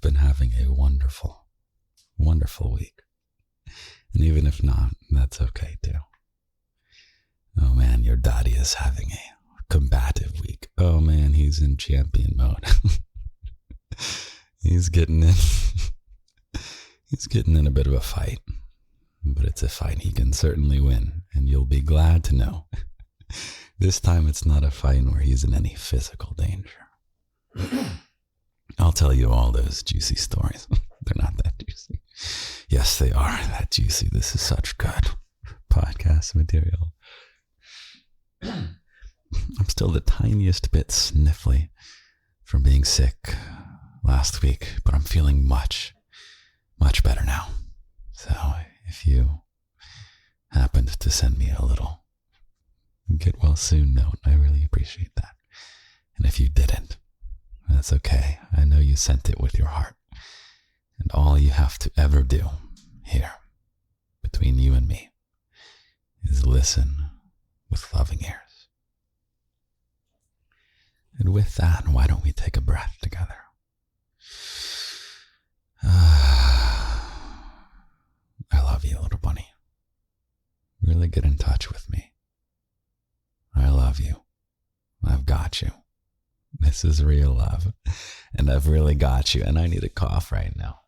been having a wonderful, wonderful week. And even if not, that's okay too. Oh man, your daddy is having a combative week. Oh man, he's in champion mode. He's getting in a bit of a fight. But it's a fight he can certainly win, and you'll be glad to know. This time it's not a fight where he's in any physical danger. I'll tell you all those juicy stories. They're not that juicy. Yes, they are that juicy. This is such good podcast material. I'm still the tiniest bit sniffly from being sick last week, but I'm feeling much, much better now. So if you happened to send me a little get well soon note, I really appreciate that. And if you didn't, that's okay. I know you sent it with your heart. And all you have to ever do here, between you and me, is listen with loving ears. And with that, why don't we take a breath together? I love you, little bunny. Really get in touch with me. I love you. I've got you. This is real love. And I've really got you. And I need a cough right now.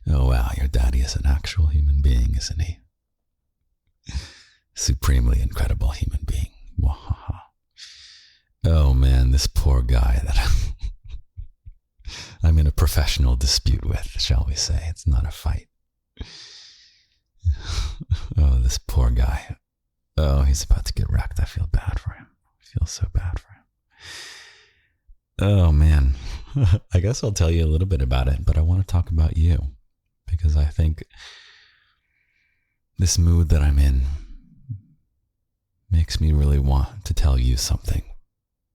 Oh wow, your daddy is an actual human being, isn't he? Supremely incredible human being. Wahaha. Oh man, this poor guy that I'm in a professional dispute with, shall we say. It's not a fight. Oh, this poor guy. Oh, he's about to get wrecked. I feel bad for him. I feel so bad for him. Oh, man. I guess I'll tell you a little bit about it, but I want to talk about you. Because I think this mood that I'm in makes me really want to tell you something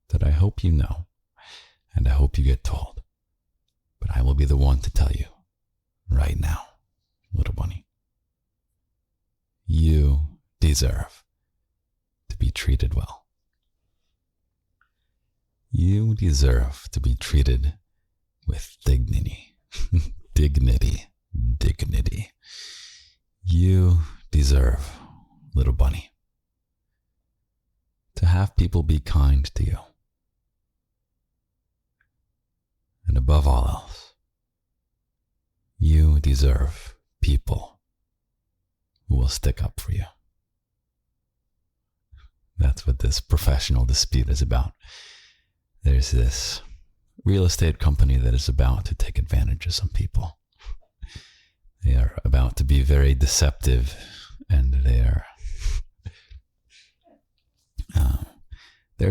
that I hope you know, and I hope you get told. But I will be the one to tell you right now, little bunny. You deserve to be treated well. You deserve to be treated with dignity. Dignity. You deserve, little bunny, to have people be kind to you. And above all else, you deserve people who will stick up for you. That's what this professional dispute is about. There's this real estate company that is about to take advantage of some people. They are about to be very deceptive, and they're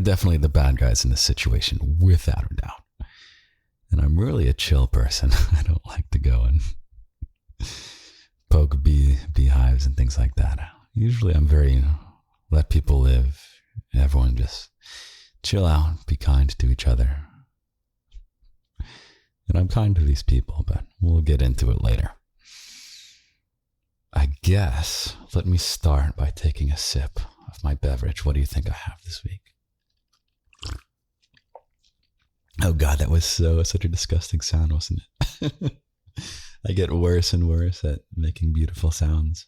definitely the bad guys in this situation, without a doubt. And I'm really a chill person. I don't like to go and poke beehives and things like that. Usually I'm very, let people live. Everyone just chill out, be kind to each other. And I'm kind to these people, but we'll get into it later. I guess, let me start by taking a sip of my beverage. What do you think I have this week? Oh God, that was such a disgusting sound, wasn't it? I get worse and worse at making beautiful sounds.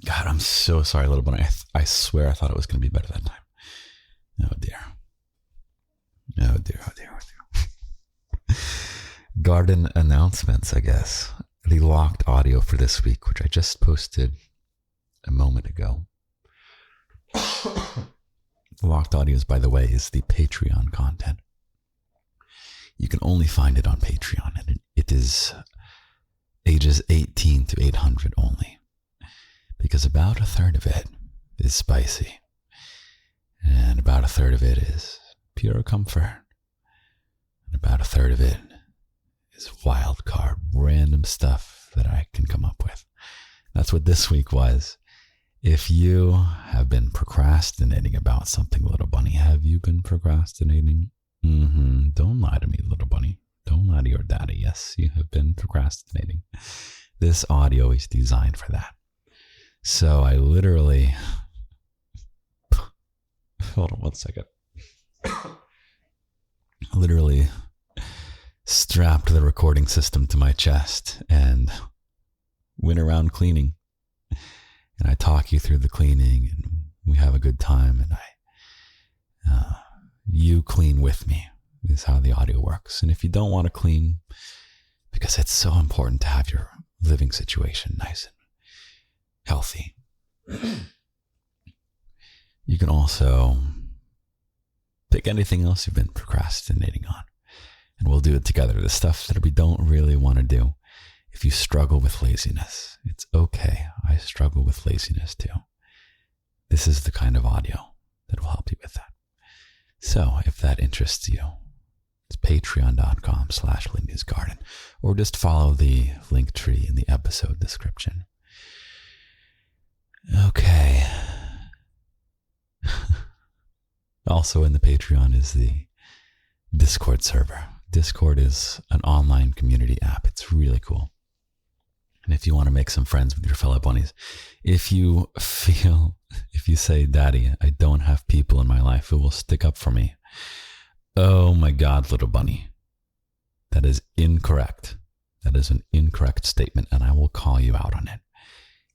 God, I'm so sorry, little bunny. I swear I thought it was going to be better that time. Oh dear. Oh dear, oh dear, oh dear. Garden announcements, I guess. The locked audio for this week, which I just posted a moment ago. Locked audios, by the way, is the Patreon content. You can only find it on Patreon, and it is ages 18 to 800 only, because about a third of it is spicy, and about a third of it is pure comfort, and about a third of it is wild card, random stuff that I can come up with. That's what this week was. If you have been procrastinating about something, little bunny, have you been procrastinating? Don't lie to me, little bunny. Don't lie to your daddy. Yes, you have been procrastinating. This audio is designed for that. So I literally... Hold on one second. literally strapped the recording system to my chest and went around cleaning. And I talk you through the cleaning, and we have a good time, and you clean with me is how the audio works. And if you don't want to clean, because it's so important to have your living situation nice and healthy, you can also pick anything else you've been procrastinating on, and we'll do it together. The stuff that we don't really want to do. If you struggle with laziness, it's okay. I struggle with laziness too. This is the kind of audio that will help you with that. So if that interests you, it's patreon.com/Lindy's Garden, or just follow the link tree in the episode description. Okay. Also in the Patreon is the Discord server. Discord is an online community app. It's really cool. And if you want to make some friends with your fellow bunnies, if you say, Daddy, I don't have people in my life who will stick up for me. Oh my God, little bunny. That is incorrect. That is an incorrect statement, and I will call you out on it.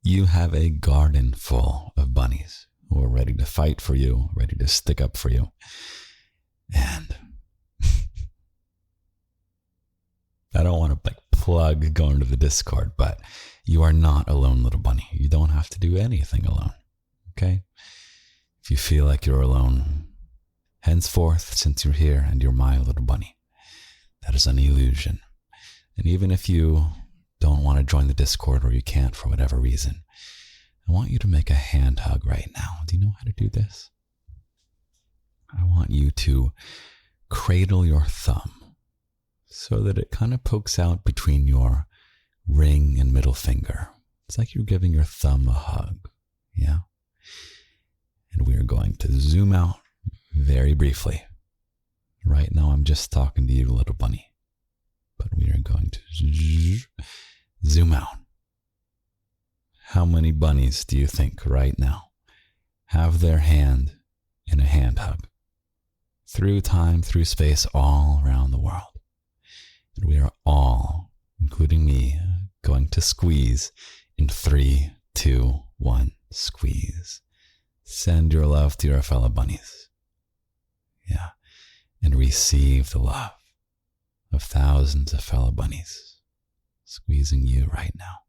You have a garden full of bunnies who are ready to fight for you, ready to stick up for you. And I don't want to plug going to the Discord, but you are not alone, little bunny. You don't have to do anything alone. Okay? If you feel like you're alone, henceforth, since you're here and you're my little bunny, that is an illusion. And even if you don't want to join the Discord, or you can't for whatever reason, I want you to make a hand hug right now. Do you know how to do this? I want you to cradle your thumb so that it kind of pokes out between your ring and middle finger. It's like you're giving your thumb a hug. Yeah? And we are going to zoom out very briefly. Right now I'm just talking to you, little bunny. But we are going to zoom out. How many bunnies do you think right now have their hand in a hand hug? Through time, through space, all around the world. And we are all, including me, going to squeeze in 3, 2, 1, squeeze. Send your love to your fellow bunnies. Yeah. And receive the love of thousands of fellow bunnies squeezing you right now,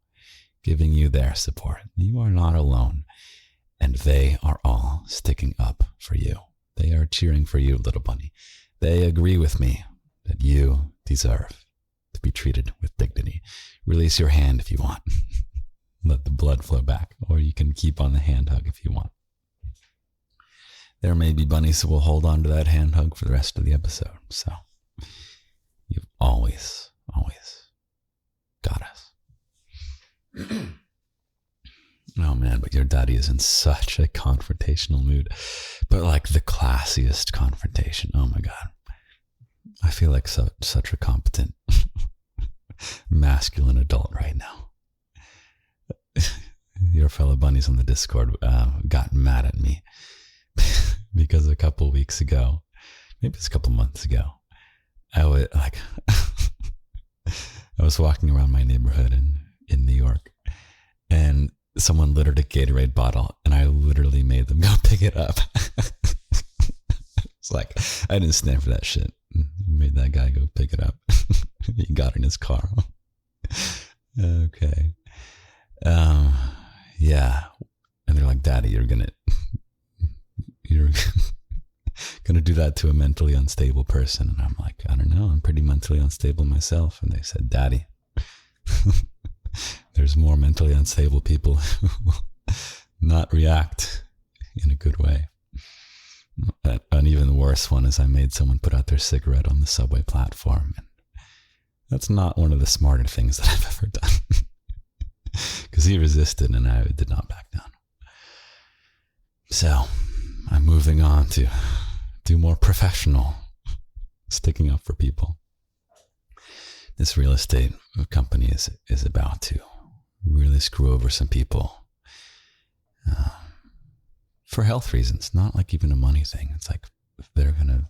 giving you their support. You are not alone, and they are all sticking up for you. They are cheering for you, little bunny. They agree with me that you deserve to be treated with dignity. Release your hand if you want. Let the blood flow back, or you can keep on the hand hug if you want. There may be bunnies who will hold on to that hand hug for the rest of the episode. So you've always got us. Oh man, but your daddy is in such a confrontational mood. But like the classiest confrontation. Oh my God. I feel like such a competent masculine adult right now. Your fellow bunnies on the Discord got mad at me because a couple weeks ago, maybe it's a couple months ago, I was walking around my neighborhood in New York, and someone littered a Gatorade bottle, and I literally made them go pick it up. It's like, I didn't stand for that shit. Made that guy go pick it up. He got in his car. Okay. Yeah. And they're like, Daddy, you're gonna do that to a mentally unstable person. And I'm like, I don't know. I'm pretty mentally unstable myself. And they said, Daddy, there's more mentally unstable people who will not react in a good way. An even worse one is I made someone put out their cigarette on the subway platform. And that's not one of the smarter things that I've ever done. Because he resisted and I did not back down. So I'm moving on to do more professional sticking up for people. This real estate company is about to really screw over some people for health reasons, not like even a money thing. It's like they're going to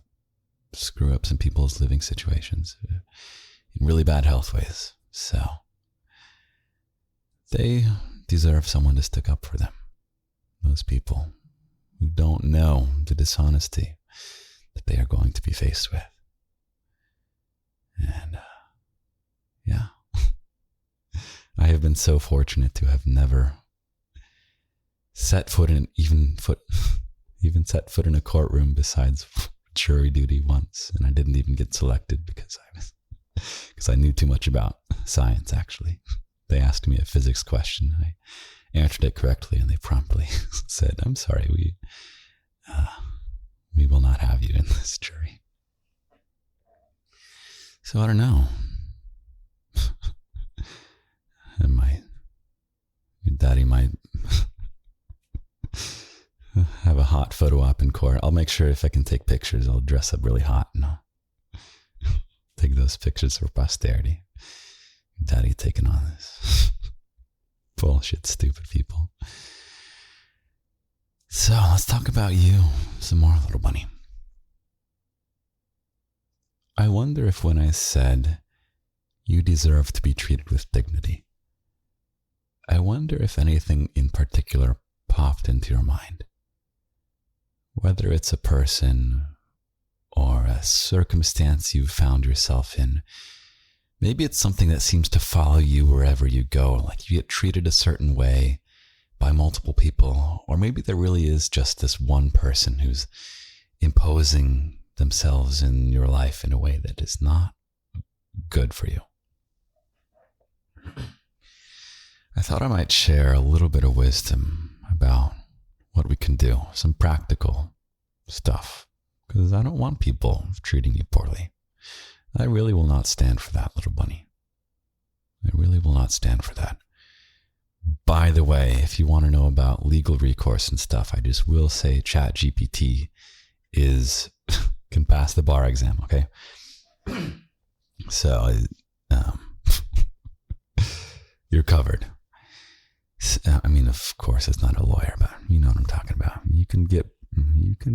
screw up some people's living situations in really bad health ways. So they deserve someone to stick up for them. Those people who don't know the dishonesty that they are going to be faced with. And yeah, I have been so fortunate to have never set foot in even set foot in a courtroom besides jury duty once, and I didn't even get selected because I knew too much about science. Actually, they asked me a physics question. I answered it correctly, and they promptly said, "I'm sorry, we will not have you in this jury." So I don't know. And your daddy might have a hot photo op in court. I'll make sure if I can take pictures, I'll dress up really hot and I'll take those pictures for posterity. Daddy taking on this bullshit, stupid people. So let's talk about you some more, little bunny. I wonder if when I said you deserve to be treated with dignity, I wonder if anything in particular popped into your mind. Whether it's a person or a circumstance you've found yourself in. Maybe it's something that seems to follow you wherever you go, like you get treated a certain way by multiple people, or maybe there really is just this one person who's imposing themselves in your life in a way that is not good for you. I thought I might share a little bit of wisdom about what we can do, some practical stuff, because I don't want people treating you poorly. I really will not stand for that, little bunny. I really will not stand for that. By the way, if you want to know about legal recourse and stuff, I just will say ChatGPT can pass the bar exam, okay? So, you're covered. I mean, of course, it's not a lawyer, but you know what I'm talking about. You can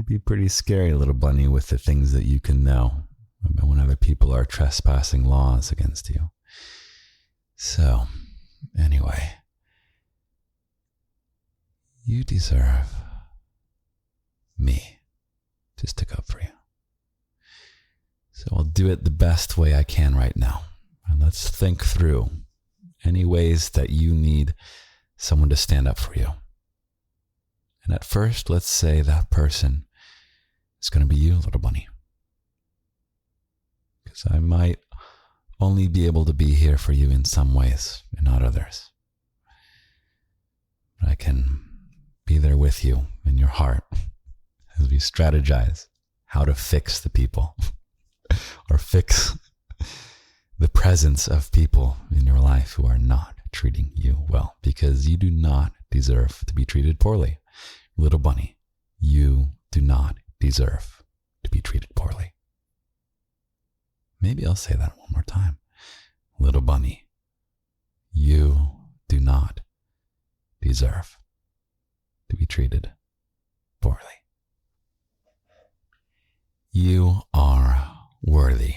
be pretty scary, little bunny, with the things that you can know about when other people are trespassing laws against you. So, anyway, you deserve me to stick up for you. So I'll do it the best way I can right now. And let's think through any ways that you need someone to stand up for you. And at first, let's say that person is going to be you, little bunny. Because I might only be able to be here for you in some ways and not others. But I can be there with you in your heart as we strategize how to fix the people or fix the presence of people in your life who are not treating you well, because you do not deserve to be treated poorly. Little bunny, you do not deserve to be treated poorly. Maybe I'll say that one more time. Little bunny, you do not deserve to be treated poorly. You are worthy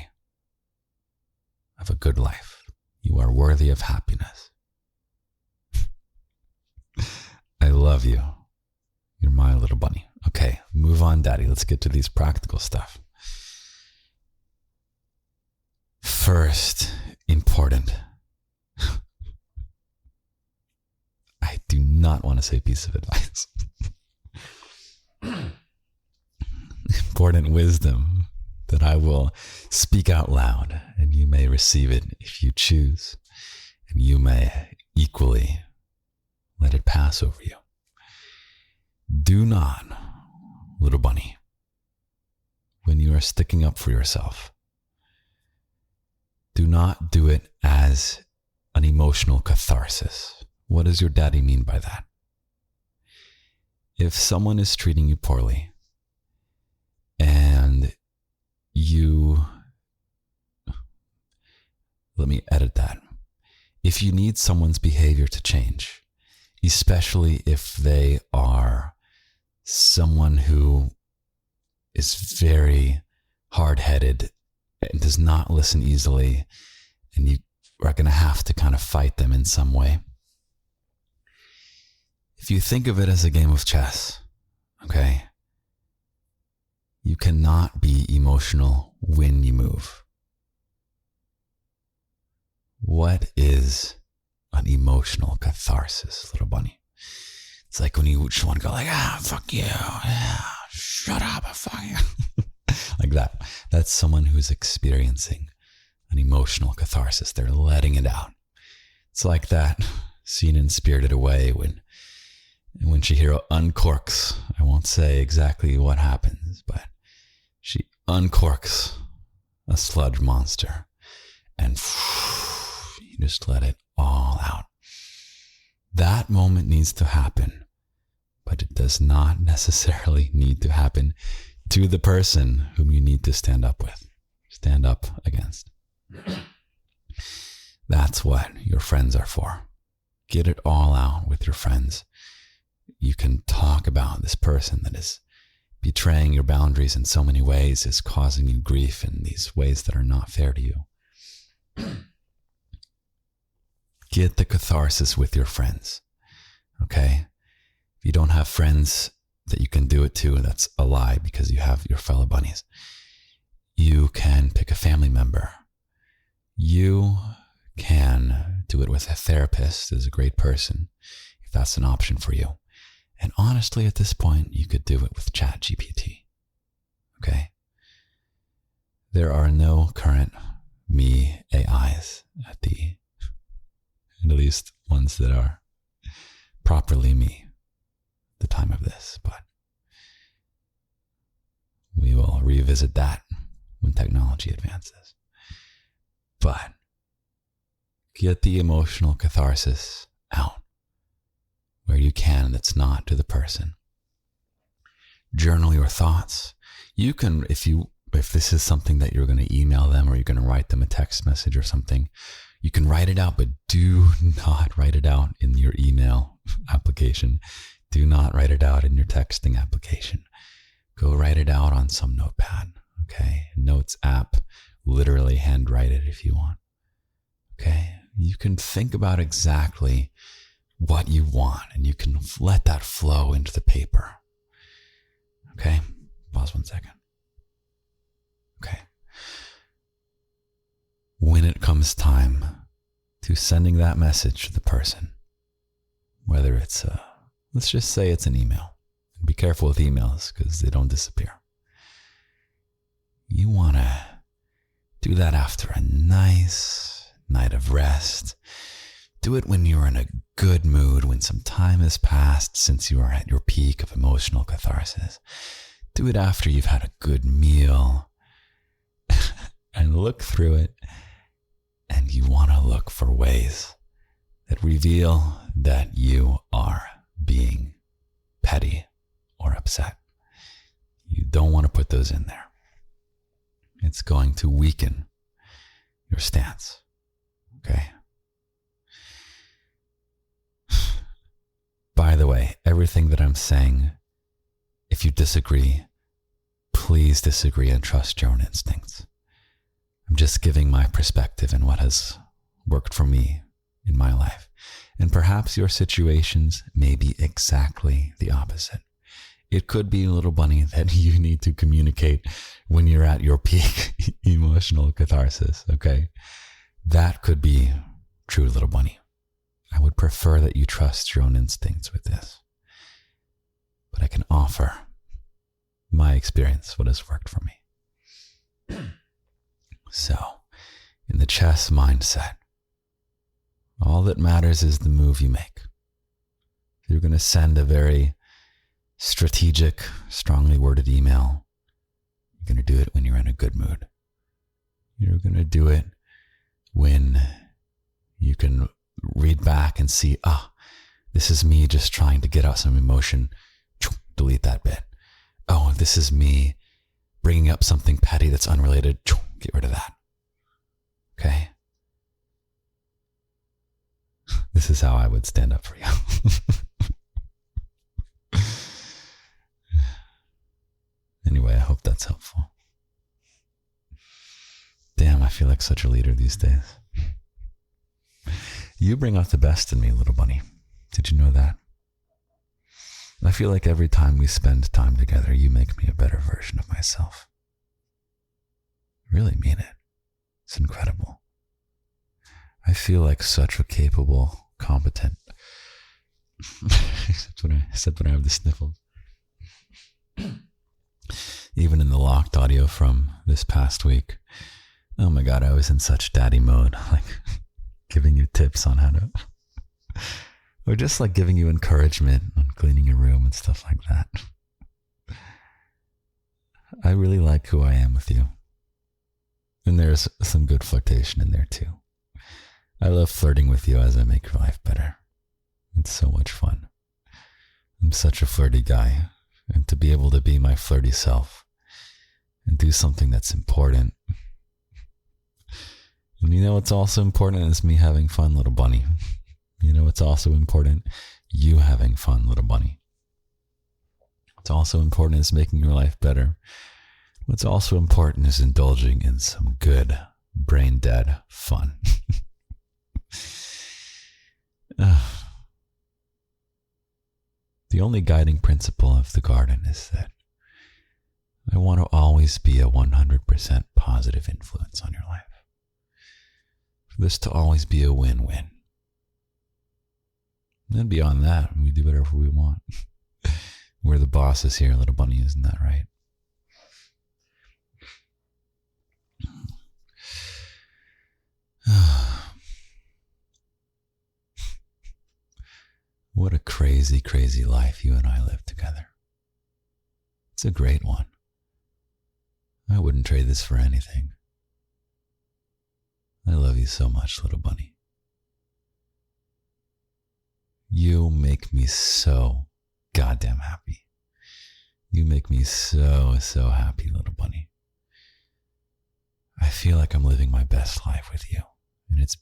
of a good life. You are worthy of happiness. I love you. You're my little bunny. Okay, move on, Daddy. Let's get to these practical stuff. First, important. I do not want to say piece of advice. Important wisdom that I will speak out loud, and you may receive it if you choose, and you may equally let it pass over you. Do not, little bunny, when you are sticking up for yourself, do not do it as an emotional catharsis. What does your daddy mean by that? If someone is treating you poorly and let me edit that. If you need someone's behavior to change, especially if they are someone who is very hard-headed and does not listen easily, and you are going to have to kind of fight them in some way. If you think of it as a game of chess, okay, you cannot be emotional when you move. What is an emotional catharsis, little bunny? It's like when you just want to go like, fuck you, shut up, fuck you. Like that. That's someone who's experiencing an emotional catharsis. They're letting it out. It's like that scene in Spirited Away when Chihiro uncorks, I won't say exactly what happens, but she uncorks a sludge monster and you just let it all out. That moment needs to happen, but it does not necessarily need to happen to the person whom you need to stand up with, stand up against. That's what your friends are for. Get it all out with your friends. You can talk about this person that is betraying your boundaries in so many ways, is causing you grief in these ways that are not fair to you. Get the catharsis with your friends, okay? If you don't have friends that you can do it to, that's a lie because you have your fellow bunnies. You can pick a family member. You can do it with a therapist, is a great person, if that's an option for you. And honestly, at this point, you could do it with ChatGPT, okay? There are no current me AIs at least ones that are properly me at the time of this, but we will revisit that when technology advances. But get the emotional catharsis out where you can that's not to the person. Journal your thoughts. You can, if this is something that you're going to email them or you're going to write them a text message or something, you can write it out, but do not write it out in your email application. Do not write it out in your texting application. Go write it out on some notepad, okay? Notes app, literally handwrite it if you want, okay? You can think about exactly what you want and you can let that flow into the paper, okay? Pause 1 second. Okay. When it comes time to sending that message to the person, whether it's let's just say it's an email. Be careful with emails because they don't disappear. You want to do that after a nice night of rest. Do it when you're in a good mood, when some time has passed since you are at your peak of emotional catharsis. Do it after you've had a good meal and look through it. And you want to look for ways that reveal that you are being petty or upset. You don't want to put those in there. It's going to weaken your stance. Okay? By the way, everything that I'm saying, if you disagree, please disagree and trust your own instincts. I'm just giving my perspective and what has worked for me in my life. And perhaps your situations may be exactly the opposite. It could be, little bunny, that you need to communicate when you're at your peak emotional catharsis, okay? That could be true, little bunny. I would prefer that you trust your own instincts with this. But I can offer my experience, what has worked for me. So, in the chess mindset, all that matters is the move you make. If you're going to send a very strategic, strongly worded email, you're going to do it when you're in a good mood. You're going to do it when you can read back and see, this is me just trying to get out some emotion. Delete that bit. Oh, this is me bringing up something petty that's unrelated. Get rid of that. Okay? This is how I would stand up for you. Anyway, I hope that's helpful. I feel like such a leader these days. You bring out the best in me, little bunny. Did you know that? I feel like every time we spend time together, you make me a better version of myself. I really mean it. It's incredible. I feel like such a capable, competent, except when I have the sniffles. Even in the locked audio from this past week, oh my God, I was in such daddy mode, like giving you tips on how to, or just like giving you encouragement on cleaning your room and stuff like that. I really like who I am with you. And there's some good flirtation in there too. I love flirting with you as I make your life better. It's so much fun. I'm such a flirty guy, and to be able to be my flirty self and do something that's important. And you know what's also important is me having fun, little bunny. You know what's also important? You having fun, little bunny. What's also important is making your life better. What's also important is indulging in some good, brain-dead fun. The only guiding principle of the garden is that I want to always be a 100% positive influence on your life. For this to always be a win-win. And then beyond that, we do whatever we want. We're the bosses here, little bunny, isn't that right? What a crazy, crazy life you and I live together. It's a great one. I wouldn't trade this for anything. I love you so much, little bunny. You make me so goddamn happy. You make me so, so happy, little bunny. I feel like I'm living my best life with you. And it's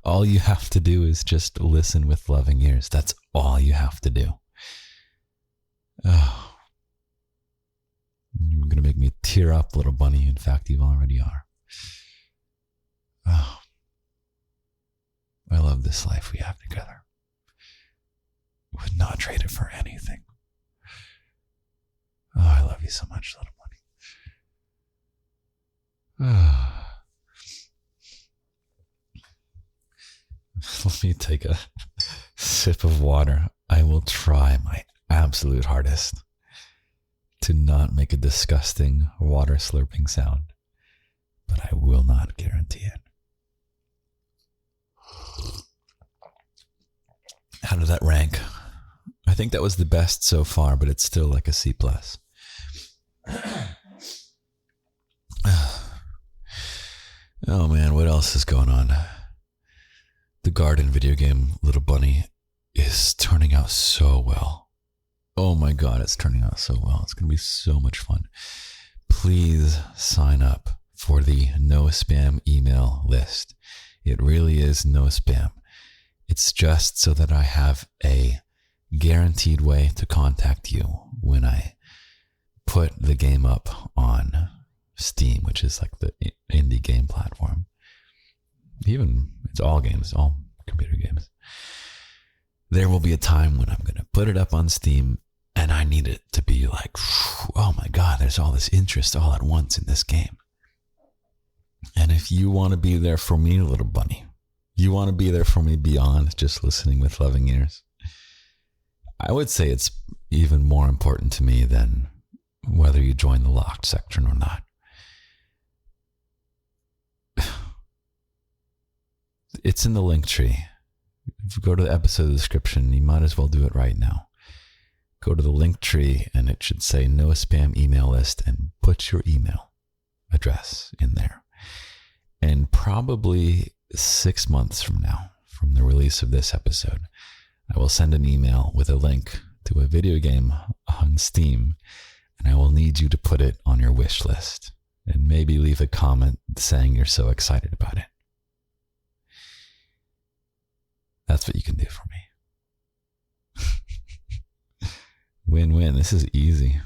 all you have to do is just listen with loving ears. That's all you have to do. Oh, you're going to make me tear up, little bunny. In fact, you already are. Oh, I love this life we have together. Would not trade it for anything. Oh, I love you so much, little bunny. Oh. Let me take a sip of water. I will try my absolute hardest to not make a disgusting water slurping sound, but I will not guarantee it. How did that rank? I think that was the best so far, but it's still like a C+. Oh man, what else is going on? The garden video game, Little Bunny, is turning out so well. Oh my God, it's turning out so well. It's going to be so much fun. Please sign up for the no spam email list. It really is no spam. It's just so that I have a guaranteed way to contact you when I put the game up on Steam, which is like the indie game platform. Even, it's all games, all computer games. There will be a time when I'm going to put it up on Steam and I need it to be like, oh my God, there's all this interest all at once in this game. And if you want to be there for me, little bunny, you want to be there for me beyond just listening with loving ears, I would say it's even more important to me than whether you join the locked section or not. It's in the link tree. If you go to the episode description, you might as well do it right now. Go to the link tree and it should say no spam email list and put your email address in there. And probably 6 months from now, from the release of this episode, I will send an email with a link to a video game on Steam, and I will need you to put it on your wish list and maybe leave a comment saying you're so excited about it. That's what you can do for me. Win-win. This is easy.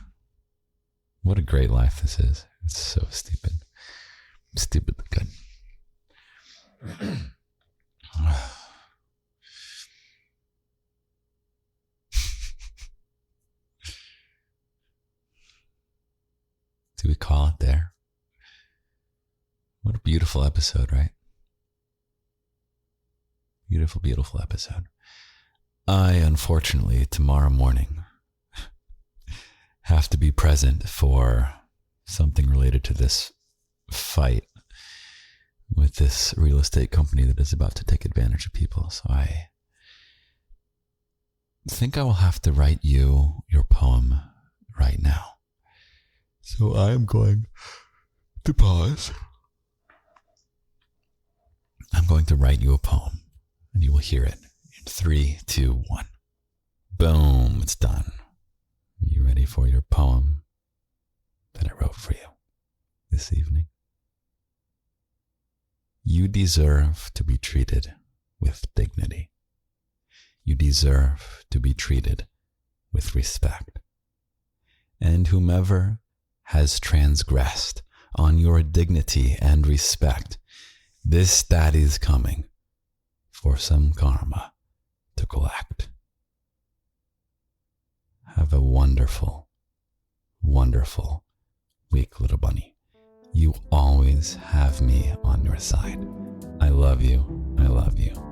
What a great life this is. It's so stupid. Stupidly good. Do we call it there? What a beautiful episode, right? Beautiful, beautiful episode. I, unfortunately, tomorrow morning have to be present for something related to this fight with this real estate company that is about to take advantage of people. So I think I will have to write you your poem right now. So I am going to pause. I'm going to write you a poem, and you will hear it in 3, 2, 1. Boom, it's done. You ready for your poem that I wrote for you this evening? You deserve to be treated with dignity. You deserve to be treated with respect. And whomever has transgressed on your dignity and respect, this daddy's coming for some karma to collect. Have a wonderful, wonderful week, little bunny. You always have me on your side. I love you. I love you.